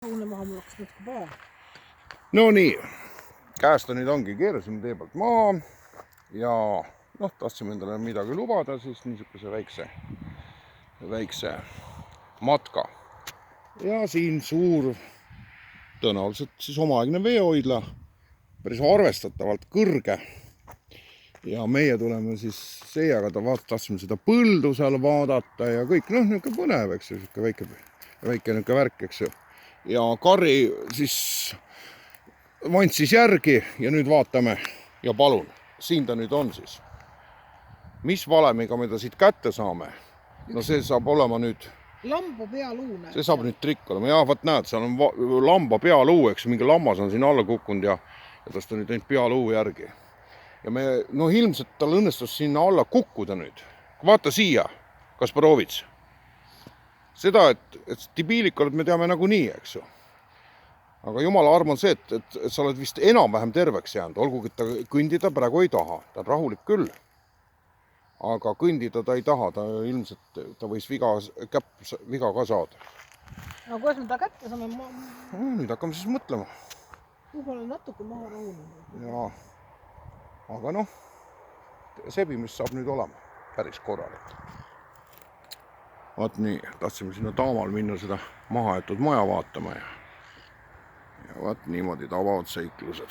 Maha mul hakkas natuke pähe. No nii, käest nüüd ongi, keerasime tee pealt maa ja tahtsime endale midagi lubada, siis niisuguse väikse matka. Ja siin suur, tõenäoliselt siis omaaegne veehoidla, päris arvestatavalt kõrge. Ja meie tuleme siis seega, tahtsime seda põldu seal vaadata ja kõik, niisugune põnev, eks ju, väike niisugune värk, eks ju. Ja Karri siis vantsis järgi ja nüüd vaatame ja palun, siin ta nüüd on siis. Mis valemiga me ta siit kätte saame? No see saab olema nüüd... Lamba pealuu näed. See saab nüüd trikk olema. Ja vaat näed, seal on lamba pealuu, eks mingi lammas on siin alla kukkunud ja tast on nüüd ainult pealuu järgi. Ja me, ilmselt tal õnnestus sinna alla kukkuda nüüd. Vaata siia, Kasparovits. Seda, et tibiilikult me teame nagu nii, eks ju. Aga jumala arm on see, et sa oled vist enam-vähem terveks jäänud, olgugi ta kõndida praegu ei taha. Ta on rahulik küll, aga kõndida ta ei taha, ta ilmselt ta võis viga ka saada. No kuidas me ta kätte saame? Nüüd hakkame siis mõtlema. Olen natuke maha rahunenud. Ja, aga sebimist saab nüüd olema päris korralik. Vaat nii, tahtsime sinna taamal minna seda mahajätud maja vaatama ja vaat niimoodi tabavad seiklused.